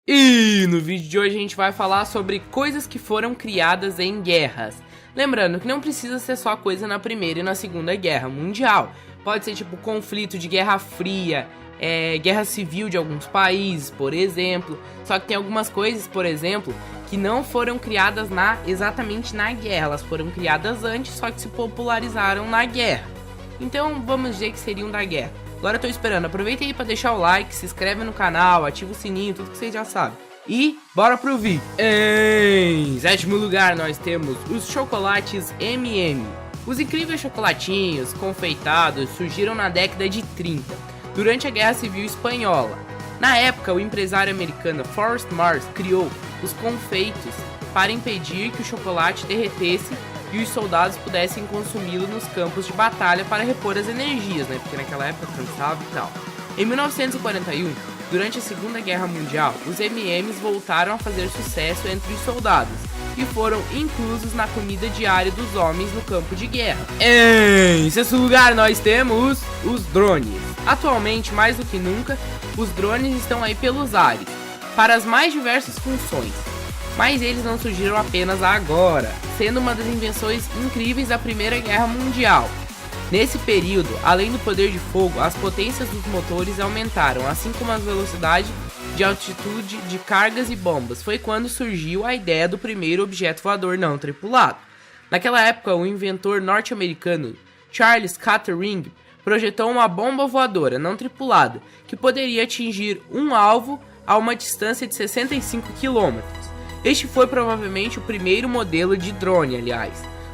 E no vídeo de hoje a gente vai falar sobre coisas que foram criadas em guerras. Lembrando que não precisa ser só coisa na Primeira e na Segunda Guerra Mundial. Pode ser tipo conflito de Guerra Fria, guerra civil de alguns países, por exemplo. Só que tem algumas coisas, por exemplo, que não foram criadas exatamente na guerra. Elas foram criadas antes, só que se popularizaram na guerra. Então vamos dizer que seriam da guerra. Agora eu tô esperando, aproveita aí pra deixar o like, se inscreve no canal, ativa o sininho, tudo que vocês já sabem. E bora pro vídeo. Em sétimo lugar nós temos os chocolates M&M. Os incríveis chocolatinhos confeitados surgiram na década de 30, durante a Guerra Civil Espanhola. Na época, o empresário americano Forrest Mars criou os confeitos para impedir que o chocolate derretesse e os soldados pudessem consumi-lo nos campos de batalha para repor as energias, né? Porque naquela época cansava e tal. Em 1941, durante a Segunda Guerra Mundial, os M&M's voltaram a fazer sucesso entre os soldados e foram inclusos na comida diária dos homens no campo de guerra. Em sexto lugar, nós temos os drones. Atualmente, mais do que nunca, os drones estão aí pelos ares, para as mais diversas funções. Mas eles não surgiram apenas agora, sendo uma das invenções incríveis da Primeira Guerra Mundial. Nesse período, além do poder de fogo, as potências dos motores aumentaram, assim como a velocidade de altitude de cargas e bombas. Foi quando surgiu a ideia do primeiro objeto voador não tripulado. Naquela época, o inventor norte-americano Charles Kettering projetou uma bomba voadora não tripulada, que poderia atingir um alvo a uma distância de 65 km. Este foi provavelmente o primeiro modelo de drone, aliás.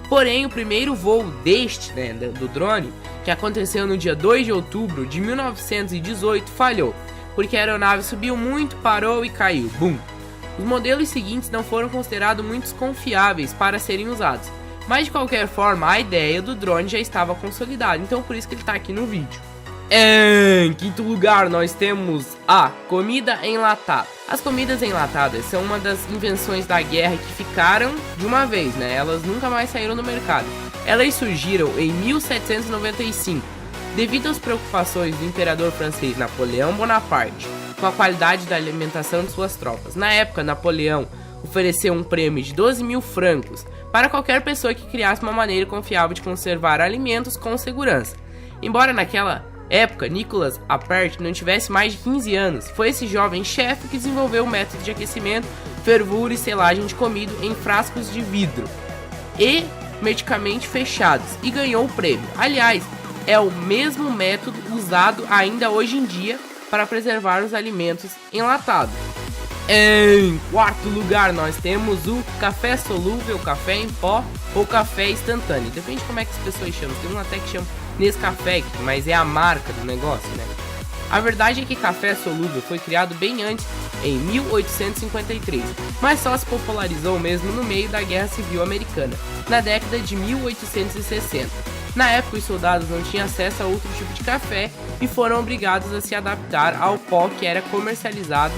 Porém, o primeiro voo do drone, que aconteceu no dia 2 de outubro de 1918, falhou, porque a aeronave subiu muito, parou e caiu. Bum! Os modelos seguintes não foram considerados muito confiáveis para serem usados, mas de qualquer forma a ideia do drone já estava consolidada, então por isso que ele está aqui no vídeo. Em quinto lugar, nós temos a comida enlatada. As comidas enlatadas são uma das invenções da guerra que ficaram de uma vez, né? Elas nunca mais saíram no mercado. Elas surgiram em 1795, devido às preocupações do imperador francês Napoleão Bonaparte com a qualidade da alimentação de suas tropas. Na época, Napoleão ofereceu um prêmio de 12 mil francos para qualquer pessoa que criasse uma maneira confiável de conservar alimentos com segurança. Embora naquela época Nicolas Appert não tivesse mais de 15 anos, foi esse jovem chefe que desenvolveu o método de aquecimento, fervura e selagem de comida em frascos de vidro hermeticamente fechados e ganhou o prêmio. Aliás, é o mesmo método usado ainda hoje em dia para preservar os alimentos enlatados. Em quarto lugar, nós temos o café solúvel, café em pó ou café instantâneo. Depende de como é que as pessoas chamam. Tem um até que chama Nescafé, mas é a marca do negócio, né? A verdade é que café solúvel foi criado bem antes, em 1853, mas só se popularizou mesmo no meio da Guerra Civil Americana, na década de 1860. Na época, os soldados não tinham acesso a outro tipo de café e foram obrigados a se adaptar ao pó que era comercializado,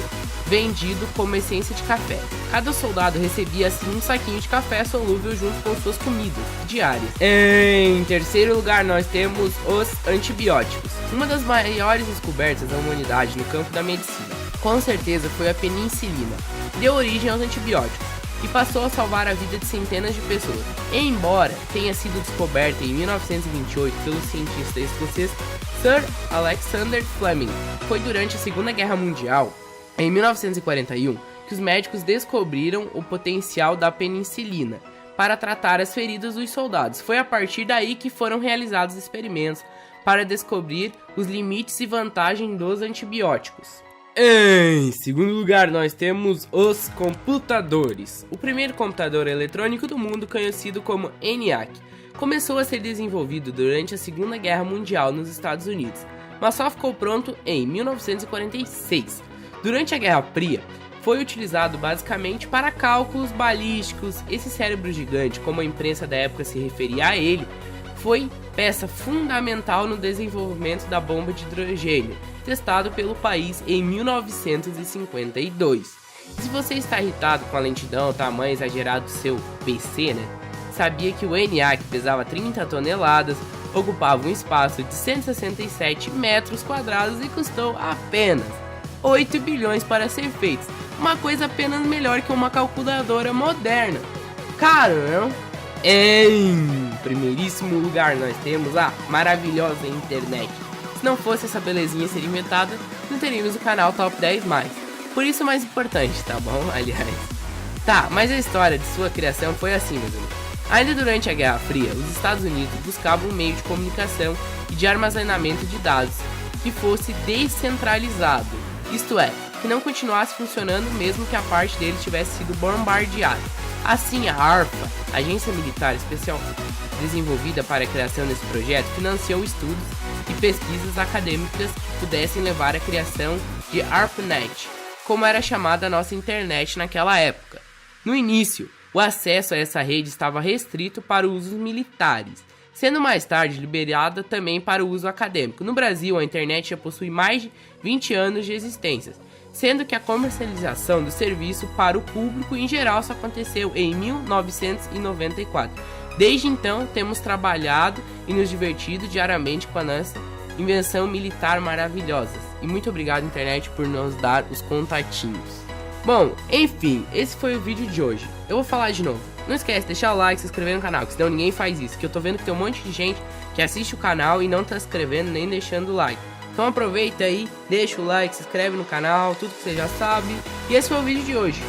vendido como essência de café. Cada soldado recebia assim um saquinho de café solúvel junto com suas comidas diárias. Em terceiro lugar, nós temos os antibióticos. Uma das maiores descobertas da humanidade no campo da medicina, com certeza, foi a penicilina. Deu origem aos antibióticos e passou a salvar a vida de centenas de pessoas. Embora tenha sido descoberta em 1928 pelo cientista escocês Sir Alexander Fleming, foi durante a Segunda Guerra Mundial, em 1941, que os médicos descobriram o potencial da penicilina para tratar as feridas dos soldados. Foi a partir daí que foram realizados experimentos para descobrir os limites e vantagens dos antibióticos. Em segundo lugar, nós temos os computadores. O primeiro computador eletrônico do mundo, conhecido como ENIAC, começou a ser desenvolvido durante a Segunda Guerra Mundial nos Estados Unidos, mas só ficou pronto em 1946. Durante a Guerra Fria, foi utilizado basicamente para cálculos balísticos. Esse cérebro gigante, como a imprensa da época se referia a ele, foi peça fundamental no desenvolvimento da bomba de hidrogênio, testado pelo país em 1952. E se você está irritado com a lentidão, o tamanho exagerado do seu PC, né? Sabia que o ENIAC pesava 30 toneladas, ocupava um espaço de 167 metros quadrados e custou apenas 8 bilhões para ser feitos. uma coisa apenas melhor que uma calculadora moderna. Caro, não? Em primeiríssimo lugar nós temos a maravilhosa internet. Se não fosse essa belezinha ser inventada, não teríamos o canal Top 10+. Por isso o mais importante, tá bom? Aliás. Tá, mas a história de sua criação foi assim, meus amigos. Ainda durante a Guerra Fria, os Estados Unidos buscavam um meio de comunicação e de armazenamento de dados que fosse descentralizado, isto é, que não continuasse funcionando mesmo que a parte dele tivesse sido bombardeada. Assim, a ARPA, Agência Militar Especial desenvolvida para a criação desse projeto, financiou estudos e pesquisas acadêmicas que pudessem levar à criação de ARPANET, como era chamada a nossa internet naquela época. No início, o acesso a essa rede estava restrito para usos militares, sendo mais tarde liberada também para o uso acadêmico. No Brasil, a internet já possui mais de 20 anos de existência, sendo que a comercialização do serviço para o público em geral só aconteceu em 1994. Desde então, temos trabalhado e nos divertido diariamente com a nossa invenção militar maravilhosa. E muito obrigado, internet, por nos dar os contatinhos. Bom, enfim, esse foi o vídeo de hoje. Eu vou falar de novo. Não esquece de deixar o like, se inscrever no canal, que senão ninguém faz isso. Que eu tô vendo que tem um monte de gente que assiste o canal e não tá se inscrevendo nem deixando o like. Então aproveita aí, deixa o like, se inscreve no canal, tudo que você já sabe. E esse foi o vídeo de hoje.